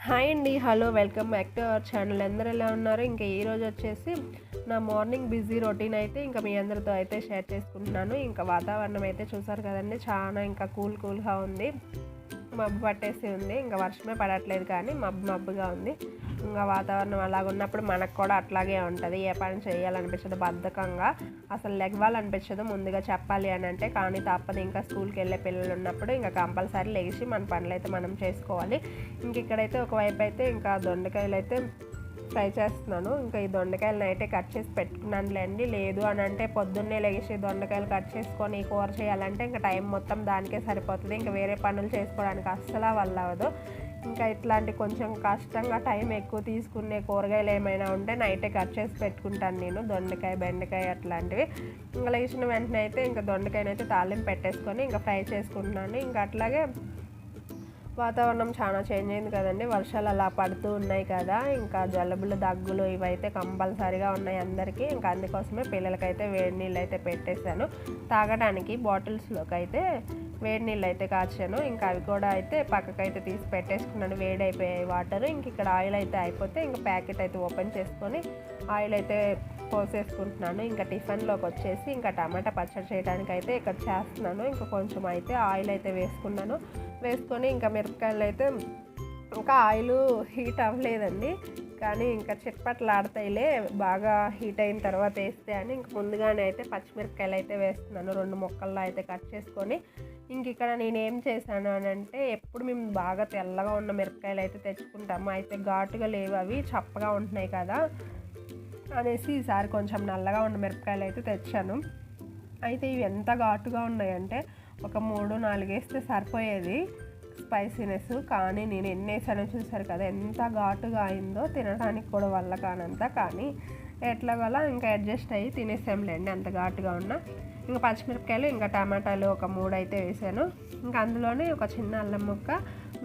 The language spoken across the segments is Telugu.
హాయ్ అండి. Hello, welcome back to our channel. అందరూ ఎలా ఉన్నారు? ఇంకా ఈరోజు వచ్చేసి నా మార్నింగ్ బిజీ రొటీన్ అయితే ఇంకా మీ అందరితో అయితే షేర్ చేసుకుంటున్నాను. ఇంకా వాతావరణం అయితే చూసారు కదండి, చాలా ఇంకా కూల్గా ఉంది. మబ్బు పట్టేసి ఉంది. ఇంకా వర్షమే పడట్లేదు కానీ మబ్బుగా ఉంది. ఇంకా వాతావరణం అలాగ ఉన్నప్పుడు మనకు కూడా అట్లాగే ఉంటుంది. ఏ పని చేయాలనిపించదు, బద్ధకంగా అసలు లెగవాలనిపించదు ముందుగా చెప్పాలి అని అంటే. కానీ తప్పదు, ఇంకా స్కూల్కి వెళ్ళే పిల్లలు ఉన్నప్పుడు ఇంకా కంపల్సరీ లేచి మన పనులు అయితే మనం చేసుకోవాలి. ఇంక ఇక్కడైతే ఒకవైపు అయితే ఇంకా దొండకాయలు అయితే ఫ్రై చేస్తున్నాను. ఇంకా ఈ దొండకాయలు నైటే కట్ చేసి పెట్టుకున్నానులేండి. లేదు అని అంటే పొద్దున్నే లేచి దొండకాయలు కట్ చేసుకొని కూర చేయాలంటే ఇంకా టైం మొత్తం దానికే సరిపోతుంది. ఇంకా వేరే పనులు చేసుకోవడానికి అస్సలు వల్ల అవ్వదు. ఇంకా ఇట్లాంటి కొంచెం కష్టంగా టైం ఎక్కువ తీసుకునే కూరగాయలు ఏమైనా ఉంటే నైటే కట్ చేసి పెట్టుకుంటాను నేను. దొండకాయ, బెండకాయ అట్లాంటివి. ఇంకా లేచిన వెంటనే అయితే ఇంకా దొండకాయనైతే తాలింపు పెట్టేసుకొని ఇంకా ఫ్రై చేసుకుంటున్నాను. ఇంకా అట్లాగే వాతావరణం చాలా చేంజ్ అయింది కదండి, వర్షాలు అలా పడుతూ ఉన్నాయి కదా. ఇంకా జలుబులు, దగ్గులు ఇవైతే కంపల్సరీగా ఉన్నాయి అందరికీ. ఇంకా అందుకోసమే పిల్లలకైతే వేడి నీళ్ళు అయితే పెట్టేశాను. తాగడానికి బాటిల్స్లోకి అయితే వేడి నీళ్ళు అయితే కాచాను. ఇంకా అవి కూడా అయితే పక్కకైతే తీసి పెట్టేసుకున్నాను. వేడి అయిపోయాయి వాటర్. ఇంక ఇక్కడ ఆయిల్ అయితే అయిపోతే ఇంకా ప్యాకెట్ అయితే ఓపెన్ చేసుకొని ఆయిల్ అయితే పోసేసుకుంటున్నాను. ఇంకా టిఫిన్లోకి వచ్చేసి ఇంకా టమాటా పచ్చడి చేయడానికి అయితే ఇక్కడ చేస్తున్నాను. ఇంకా కొంచెం అయితే ఆయిల్ అయితే వేసుకొని ఇంకా మిరపకాయలు అయితే ఇంకా ఆయిల్ హీట్ అవ్వలేదండి, కానీ ఇంకా చిట్పట్లాడతాయిలే బాగా హీట్ అయిన తర్వాత వేస్తే అని ఇంక ముందుగానే అయితే పచ్చిమిరపకాయలు అయితే వేస్తున్నాను. 2 ముక్కల్లో అయితే కట్ చేసుకొని. ఇంక ఇక్కడ నేనేం చేశాను అని అంటే, ఎప్పుడు మేము బాగా తెల్లగా ఉన్న మిరపకాయలు అయితే తెచ్చుకుంటాము. అయితే ఘాటుగా లేవు, అవి చప్పగా ఉంటున్నాయి కదా అనేసి ఈసారి కొంచెం నల్లగా ఉన్న మిరపకాయలు అయితే తెచ్చాను. అయితే ఇవి ఎంత ఘాటుగా ఉన్నాయంటే ఒక 3-4 వేస్తే సరిపోయేది స్పైసీనెస్. కానీ నేను ఎన్ని వేసానో చూసారు కదా, ఎంత ఘాటుగా అయిందో. తినడానికి కూడా వల్ల కానంత. కానీ ఎట్లాగోలా ఇంకా అడ్జస్ట్ అయ్యి తినేసాంలేండి, అంత ఘాటుగా ఉన్న. ఇంకా పచ్చిమిరపకాయలు, ఇంకా టమాటాలు ఒక 3 అయితే వేసాను. ఇంకా అందులోనే ఒక చిన్న అల్లం ముక్క,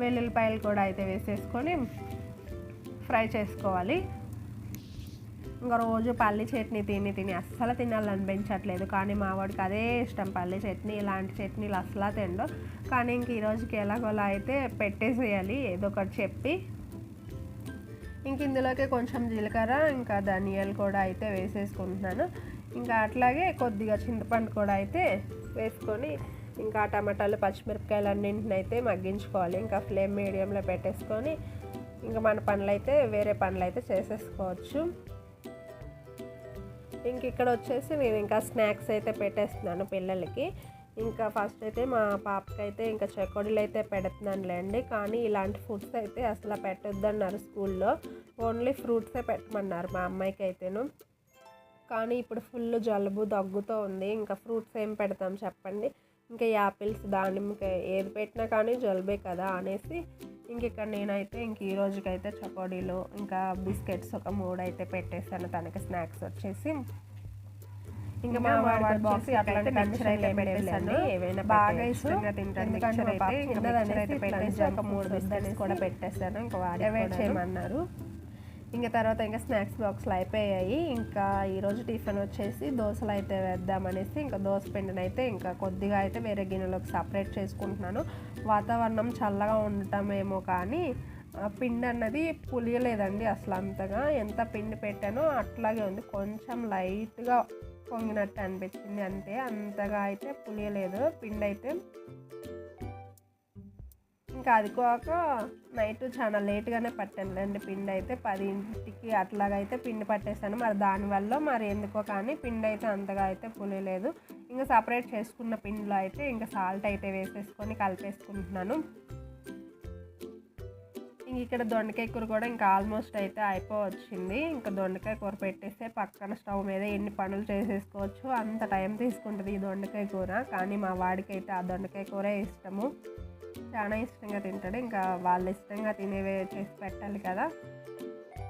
వెల్లుల్లిపాయలు కూడా అయితే వేసేసుకొని ఫ్రై చేసుకోవాలి. ఇంకా రోజు పల్లి చట్నీ తిని అస్సలు తినాలనిపించట్లేదు. కానీ మా వాడికి అదే ఇష్టం, పల్లి చట్నీ. ఇలాంటి చట్నీలు అస్సలు తిండు. కానీ ఇంక ఈరోజుకి ఎలాగోలా అయితే పెట్టేసేయాలి ఏదో ఒకటి చెప్పి. ఇంక ఇందులోకి కొంచెం జీలకర్ర, ఇంకా ధనియాలు కూడా అయితే వేసేసుకుంటున్నాను. ఇంకా అట్లాగే కొద్దిగా చింతపండు కూడా అయితే వేసుకొని ఇంకా టమాటాలు, పచ్చిమిరపకాయలు అన్నింటిని అయితే మగ్గించుకోవాలి. ఇంకా ఫ్లేమ్ మీడియంలో పెట్టేసుకొని ఇంకా మన పనులు అయితే వేరే పనులు అయితే చేసేసుకోవచ్చు. ఇంక ఇక్కడ వచ్చేసి నేను ఇంకా స్నాక్స్ అయితే పెట్టేస్తున్నాను పిల్లలకి. ఇంకా ఫస్ట్ అయితే మా పాపకైతే ఇంకా చెకోడీలు అయితే పెడుతున్నానులేండి. కానీ ఇలాంటి ఫుడ్స్ అయితే అసలు పెట్టొద్దన్నారు స్కూల్లో. ఓన్లీ ఫ్రూట్సే పెట్టమన్నారు మా అమ్మాయికి అయితేను. కానీ ఇప్పుడు ఫుల్ జలుబు, దగ్గుతో ఉంది. ఇంకా ఫ్రూట్స్ ఏం పెడతాం చెప్పండి. ఇంకా యాపిల్స్, దానిమ్మకాయ ఏది పెట్టినా కానీ జలుబే కదా అనేసి ఇంక ఇక్కడ నేనైతే ఇంక ఈ రోజుకైతే చకోడీలు, ఇంకా బిస్కెట్స్ ఒక 3 అయితే పెట్టేశాను తనకి. స్నాక్స్ వచ్చేసి ఇంకా మా వాడి బాక్స్ అట్లాంటి మిక్చర్ అయితే పెట్టేశాను. ఏవైనా బాగా ఇష్టంగా తింటాను మిక్చర్ అయితే. ఇంకా పెట్టేసి ఒక 3 బిస్కెట్స్ కూడా పెట్టేశాను. ఇంకా వాడి వెయిట్ చేయమన్నారు. ఇంకా తర్వాత ఇంకా స్నాక్స్ బాక్స్లు అయిపోయాయి. ఇంకా ఈరోజు టిఫిన్ వచ్చేసి దోశలు అయితే వేద్దామనేసి ఇంకా దోశ పిండిని అయితే ఇంకా కొద్దిగా అయితే వేరే గిన్నెలోకి సపరేట్ చేసుకుంటున్నాను. వాతావరణం చల్లగా ఉండటమేమో కానీ పిండి అన్నది పులియలేదండి అసలు అంతగా. ఎంత పిండి పెట్టానో అట్లాగే ఉంది, కొంచెం లైట్గా పొంగినట్టు అనిపించింది అంతే. అంతగా అయితే పులియలేదు పిండి అయితే. ఇంకా అది కాక నైట్ చాలా లేట్గానే పట్టానులేండి పిండి అయితే. 10ంటికి అట్లాగైతే పిండి పట్టేశాను. మరి దానివల్ల మరి ఎందుకో కానీ పిండి అయితే అంతగా అయితే పులియలేదు. ఇంకా సపరేట్ చేసుకున్న పిండిలో అయితే ఇంకా సాల్ట్ అయితే వేసేసుకొని కలిపేసుకుంటున్నాను. ఇంక ఇక్కడ దొండకాయ కూర కూడా ఇంకా ఆల్మోస్ట్ అయితే అయిపోవచ్చింది. ఇంకా దొండకాయ కూర పెట్టేస్తే పక్కన స్టవ్ మీద ఎన్ని పనులు చేసేసుకోవచ్చు, అంత టైం తీసుకుంటుంది ఈ దొండకాయ కూర. కానీ మా వాడికి అయితే ఆ దొండకాయ కూరే ఇష్టము, చాలా ఇష్టంగా తింటాడు. ఇంకా వాళ్ళు ఇష్టంగా తినేవే చేసి పెట్టాలి కదా,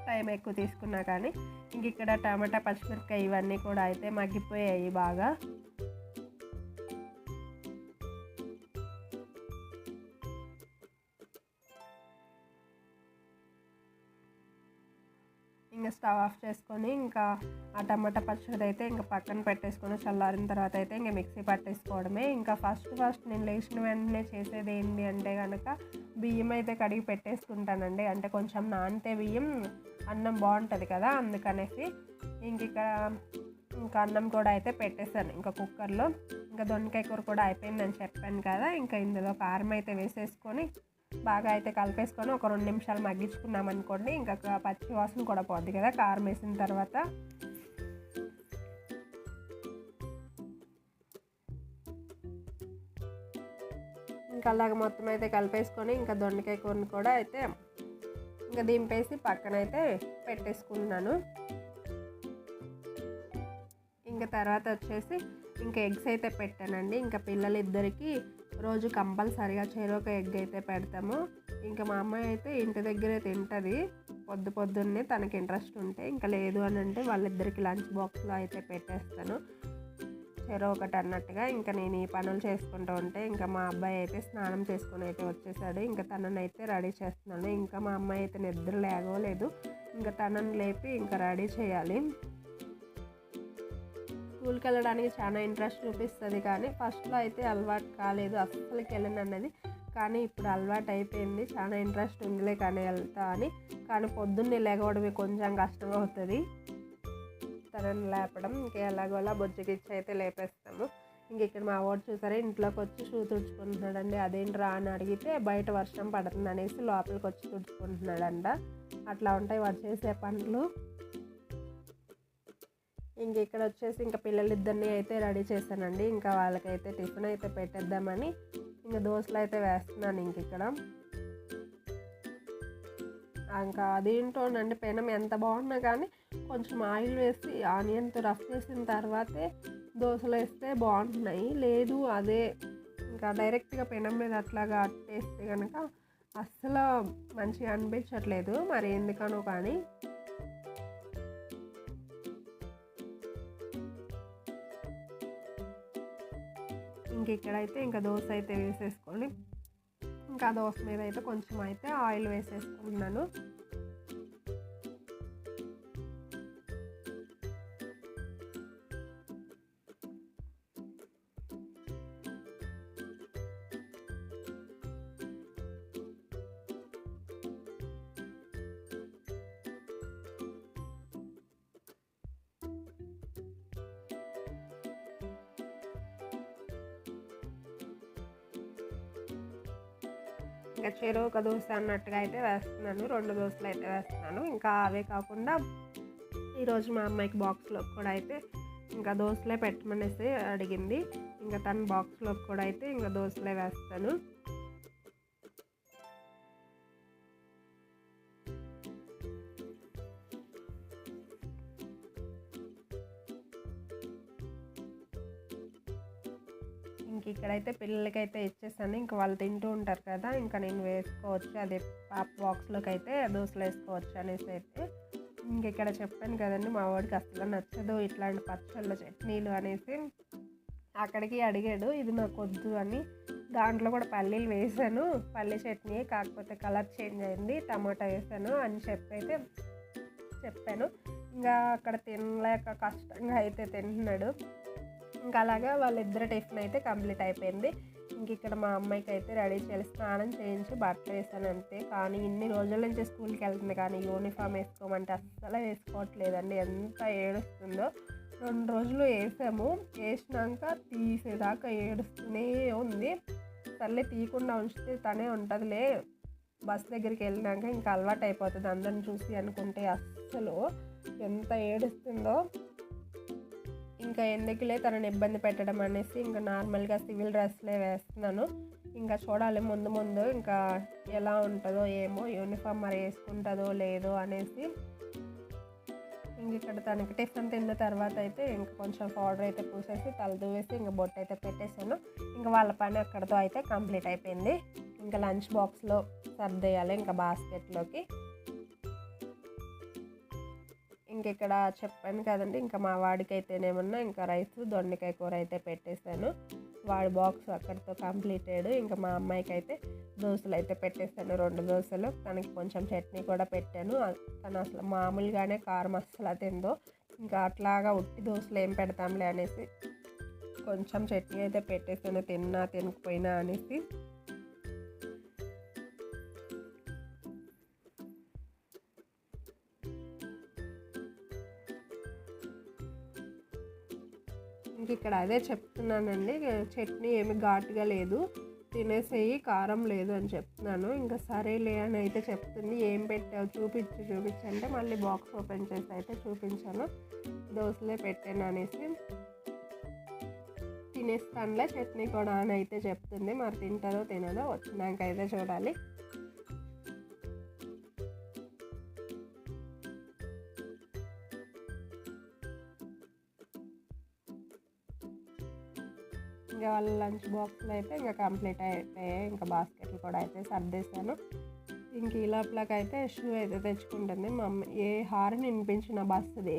టైం ఎక్కువ తీసుకున్నా కానీ. ఇంక ఇక్కడ టమాటా, పచ్చిమిరపకాయ ఇవన్నీ కూడా అయితే మగ్గిపోయాయి బాగా. ఇంకా స్టవ్ ఆఫ్ చేసుకొని ఇంకా ఆ టమాటా పచ్చడి అయితే ఇంకా పక్కన పెట్టేసుకొని చల్లారిన తర్వాత అయితే ఇంకా మిక్సీ పట్టేసుకోవడమే. ఇంకా ఫస్ట్ నేను లేచిన వెంటనే చేసేది ఏంటి అంటే కనుక బియ్యం అయితే కడిగి పెట్టేసుకుంటానండి. అంటే కొంచెం నానితే బియ్యం అన్నం బాగుంటుంది కదా, అందుకనేసి ఇంకా అన్నం కూడా అయితే పెట్టేశాను ఇంకా కుక్కర్లో. ఇంకా దొండకాయ కూర కూడా అయిపోయిందని చెప్పాను కదా, ఇంకా ఇందులో కారం అయితే వేసేసుకొని బాగా అయితే కలిపేసుకొని ఒక 2 నిమిషాలు మగ్గించుకున్నాం అనుకోండి, ఇంకా పచ్చి వాసన కూడా పోద్ది కదా కారం వేసిన తర్వాత. ఇంకా అలాగ మొత్తం అయితే కలిపేసుకొని ఇంకా దొండకాయ కూరని కూడా అయితే ఇంకా దింపేసి పక్కన అయితే పెట్టేసుకుంటున్నాను. ఇంకా తర్వాత వచ్చేసి ఇంకా ఎగ్స్ అయితే పెట్టానండి. ఇంకా పిల్లలిద్దరికి రోజు కంపల్సరిగా చెరొక ఎగ్ అయితే పెడతాము. ఇంకా మా అమ్మాయి అయితే ఇంటి దగ్గరే తింటుంది పొద్దున్నే తనకి ఇంట్రెస్ట్ ఉంటే, ఇంకా లేదు అని అంటే వాళ్ళిద్దరికి లంచ్ బాక్స్లో అయితే పెట్టేస్తాను చెరొకటి అన్నట్టుగా. ఇంకా నేను ఈ పనులు చేసుకుంటూ ఉంటే ఇంకా మా అబ్బాయి అయితే స్నానం చేసుకొని అయితే వచ్చేసాడు. ఇంకా తనని అయితే రెడీ చేస్తున్నాను. ఇంకా మా అమ్మాయి అయితే నిద్ర లేగలేదు, ఇంకా తనని లేపి ఇంకా రెడీ చేయాలి. స్కూల్కి వెళ్ళడానికి చాలా ఇంట్రెస్ట్ చూపిస్తుంది, కానీ ఫస్ట్లో అయితే అలవాటు కాలేదు, అస్సలకి వెళ్ళను అన్నది. కానీ ఇప్పుడు అలవాటు అయిపోయింది, చాలా ఇంట్రెస్ట్ ఉందిలే కానీ వెళ్తా అని. కానీ పొద్దున్నే లేకపోవడమే కొంచెం కష్టం అవుతుంది తనని లేపడం. ఇంకా ఎలాగోలా బొజ్జగిచ్చి అయితే లేపేస్తాము. ఇంక ఇక్కడ మా వాడు చూసారా ఇంట్లోకి వచ్చి షూ తుడుచుకుంటున్నాడండి. అదేంట్రా అని అడిగితే బయట వర్షం పడుతుంది అనేసి లోపలికి వచ్చి తుడుచుకుంటున్నాడంట. అట్లా ఉంటాయి వాడు చేసే పనులు. ఇంక ఇక్కడ వచ్చేసి ఇంకా పిల్లలిద్దరిని అయితే రెడీ చేశానండి. ఇంకా వాళ్ళకైతే టిఫిన్ అయితే పెట్టేద్దామని ఇంకా దోశలు అయితే వేస్తున్నాను. ఇంక ఇక్కడ ఇంకా అదేంటోనండి పెనం ఎంత బాగున్నా కానీ కొంచెం ఆయిల్ వేసి ఆనియన్తో రఫ్ చేసిన తర్వాతే దోశలు వేస్తే బాగుంటున్నాయి. లేదు అదే ఇంకా డైరెక్ట్గా పెనం మీద అట్లాగా అట్టేస్తే కనుక అస్సలు మంచిగా అనిపించట్లేదు, మరి ఎందుకనో కానీ. ఇంక ఇక్కడైతే ఇంకా దోశ అయితే వేసేసుకొని ఇంకా దోశ మీద అయితే కొంచెం అయితే ఆయిల్ వేసేసుకుంటున్నాను. ఇంకా చెరొక దోశ అన్నట్టుగా అయితే వేస్తున్నాను, 2 దోశలు అయితే వేస్తున్నాను. ఇంకా అవే కాకుండా ఈరోజు మా అమ్మాయికి బాక్స్లోకి కూడా అయితే ఇంకా దోశలే పెట్టమనేసి అడిగింది. ఇంకా తన బాక్స్లోకి కూడా అయితే ఇంకా దోశలే వేస్తాను. ఇంక ఇక్కడైతే పిల్లలకైతే ఇచ్చేసాను. ఇంకా వాళ్ళు తింటూ ఉంటారు కదా, ఇంకా నేను వేసుకోవచ్చు, అదే పాప బాక్స్లోకి అయితే దోశలు వేసుకోవచ్చు అనేసి అయితే. ఇంక ఇక్కడ చెప్పాను కదండి మా వాడికి అసలు నచ్చదు ఇట్లాంటి పచ్చళ్ళు చట్నీలు అనేసి. అక్కడికి అడిగాడు ఇది నాకు వద్దు అని. దాంట్లో కూడా పల్లీలు వేసాను, పల్లీ చట్నీ కాకపోతే కలర్ చేంజ్ అయింది, టమాటా వేసాను అని చెప్పాను. ఇంకా అక్కడ తినలేక కష్టంగా అయితే తింటున్నాడు. ఇంకా అలాగా వాళ్ళిద్దరు టిఫిన్ అయితే కంప్లీట్ అయిపోయింది. ఇంక ఇక్కడ మా అమ్మాయికి అయితే రెడీ చేసి స్నానం చేయించి బట్టలు వేసాను అంతే. కానీ ఇన్ని రోజుల నుంచి స్కూల్కి వెళ్తుంది కానీ యూనిఫామ్ వేసుకోమంటే అస్సలు వేసుకోవట్లేదండి, ఎంత ఏడుస్తుందో. 2 రోజులు వేసాము, వేసినాక తీసేదాకా ఏడుస్తూనే ఉంది. సర్లే తీయకుండా ఉంచితే తనే ఉంటుందిలే, బస్ దగ్గరికి వెళ్ళినాక ఇంకా అలవాటు అయిపోతుంది అందరిని చూసి అనుకుంటే. అస్సలు ఎంత ఏడుస్తుందో. ఇంకా ఎందుకులే తనని ఇబ్బంది పెట్టడం అనేసి ఇంకా నార్మల్గా సివిల్ డ్రెస్లే వేస్తున్నాను. ఇంకా చూడాలి ముందు ఇంకా ఎలా ఉంటుందో ఏమో, యూనిఫామ్ మరి వేసుకుంటుందో లేదో అనేసి. ఇంక ఇక్కడ తనకి టిఫిన్ తిన్న తర్వాత అయితే ఇంకా కొంచెం పౌడర్ అయితే పూసేసి తల దూవేసి ఇంకా బొట్టు అయితే పెట్టేశాను. ఇంకా వాళ్ళ పని అక్కడితో అయితే కంప్లీట్ అయిపోయింది. ఇంకా లంచ్ బాక్స్లో సర్దేయాలి ఇంకా బాస్కెట్లోకి. ఇంక ఇక్కడ చెప్పాను కదండి ఇంకా మా వాడికి అయితేనేమన్నా ఇంకా రైస్ దొండకాయ కూర అయితే పెట్టేశాను. వాడి బాక్స్ అక్కడితో కంప్లీటెడ్. ఇంకా మా అమ్మాయికి అయితే దోశలు అయితే పెట్టేస్తాను, 2 దోశలు. తనకి కొంచెం చట్నీ కూడా పెట్టాను. తను అసలు మామూలుగానే కారం అస్సలు తిందో, ఇంకా అట్లాగా ఉట్టి దోశలు ఏం పెడతాంలే అనేసి కొంచెం చట్నీ అయితే పెట్టేస్తాను, తిన్నా తినకపోయినా అనేసి. ఇంక ఇక్కడ అదే చెప్తున్నానండి, చట్నీ ఏమి ఘాటుగా లేదు, తినేసేయి, కారం లేదు అని చెప్తున్నాను. ఇంకా సరేలే అని అయితే చెప్తుంది. ఏం పెట్టావు చూపించంటే మళ్ళీ బాక్స్ ఓపెన్ చేసి అయితే చూపించాను. దోశలే పెట్టాను అనేసి. తినేస్తానులే చట్నీ కూడా అని అయితే చెప్తుంది. మరి తింటుందో తినదో వచ్చినాక అయితే చూడాలి. ఇంకా వాళ్ళ లంచ్ బాక్స్లో అయితే ఇంకా కంప్లీట్ అయిపోయాయి. ఇంకా బాస్కెట్లు కూడా అయితే సర్దేశాను. ఇంక ఈ లోపలకైతే షూ అయితే తెచ్చుకుంటుంది. మమ్మీ ఏ హార్న్ వినిపించిన బస్సుది,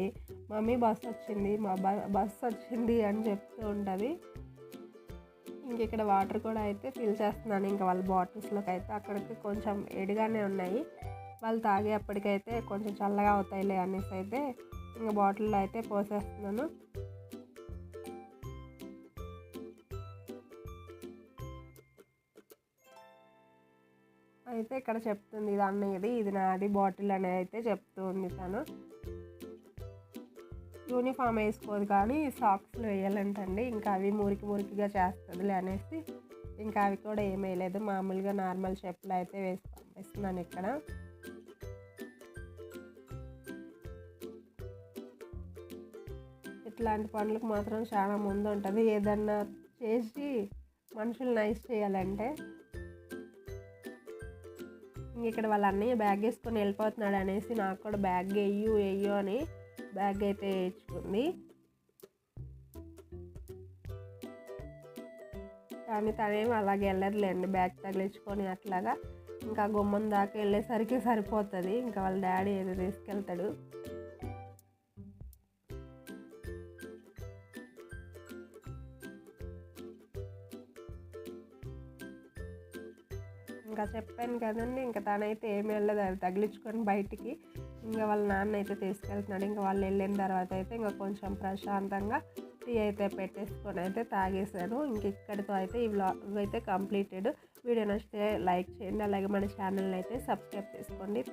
మమ్మీ బస్సు వచ్చింది, మా బస్సు వచ్చింది అని చెప్తూ ఉంటుంది. ఇంక ఇక్కడ వాటర్ కూడా అయితే ఫిల్ చేస్తున్నాను. ఇంకా వాళ్ళ బాటిల్స్లోకి అయితే అక్కడికి కొంచెం వేడిగానే ఉన్నాయి, వాళ్ళు తాగేప్పటికైతే కొంచెం చల్లగా అవుతాయిలే అనేసి అయితే ఇంకా బాటిల్లో అయితే పోసేస్తున్నాను. అయితే ఇక్కడ చెప్తుంది, ఇది అన్నయ్యది, ఇది నాది బాటిల్ అనేది అయితే చెప్తూ ఉంది తను. యూనిఫామ్ వేసుకోదు కానీ సాక్స్లు వేయాలంటండి. ఇంకా అవి మురికిగా చేస్తుందిలే అనేసి ఇంకా అవి కూడా ఏమీ వేయలేదు, మామూలుగా నార్మల్ చెప్పులు అయితే వేసి పంపిస్తున్నాను. ఇక్కడ ఇట్లాంటి పనులకు మాత్రం చాలా ముందు ఉంటుంది, ఏదన్నా చేసి మనుషులు నైస్ చేయాలంటే. ఇక్కడ వాళ్ళ అన్నయ్య బ్యాగ్ వేసుకొని వెళ్ళిపోతున్నాడు అనేసి నాకు కూడా బ్యాగ్ వేయు అని బ్యాగ్ అయితే వేయించుకుంది. కానీ తనేమి అలాగే వెళ్ళదులేండి, బ్యాగ్ తగిలించుకొని అట్లాగా. ఇంకా గుమ్మం దాకా వెళ్ళేసరికి సరిపోతుంది. ఇంకా వాళ్ళ డాడీ ఏదో తీసుకెళ్తాడు. ఇంకా చెప్పాను కదండి, ఇంకా తనైతే ఏమి వెళ్ళదు, అది తగిలించుకొని బయటికి. ఇంకా వాళ్ళ నాన్న అయితే తీసుకెళ్తున్నాడు. ఇంకా వాళ్ళు వెళ్ళిన తర్వాత అయితే ఇంకా కొంచెం ప్రశాంతంగా టీ అయితే పెట్టేసుకొని అయితే తాగేశాను. ఇంక ఇక్కడితో అయితే ఈ వ్లాగ్ అయితే కంప్లీటెడ్. వీడియో నచ్చితే లైక్ చేయండి, అలాగే మన ఛానల్ని అయితే సబ్స్క్రైబ్ చేసుకోండి.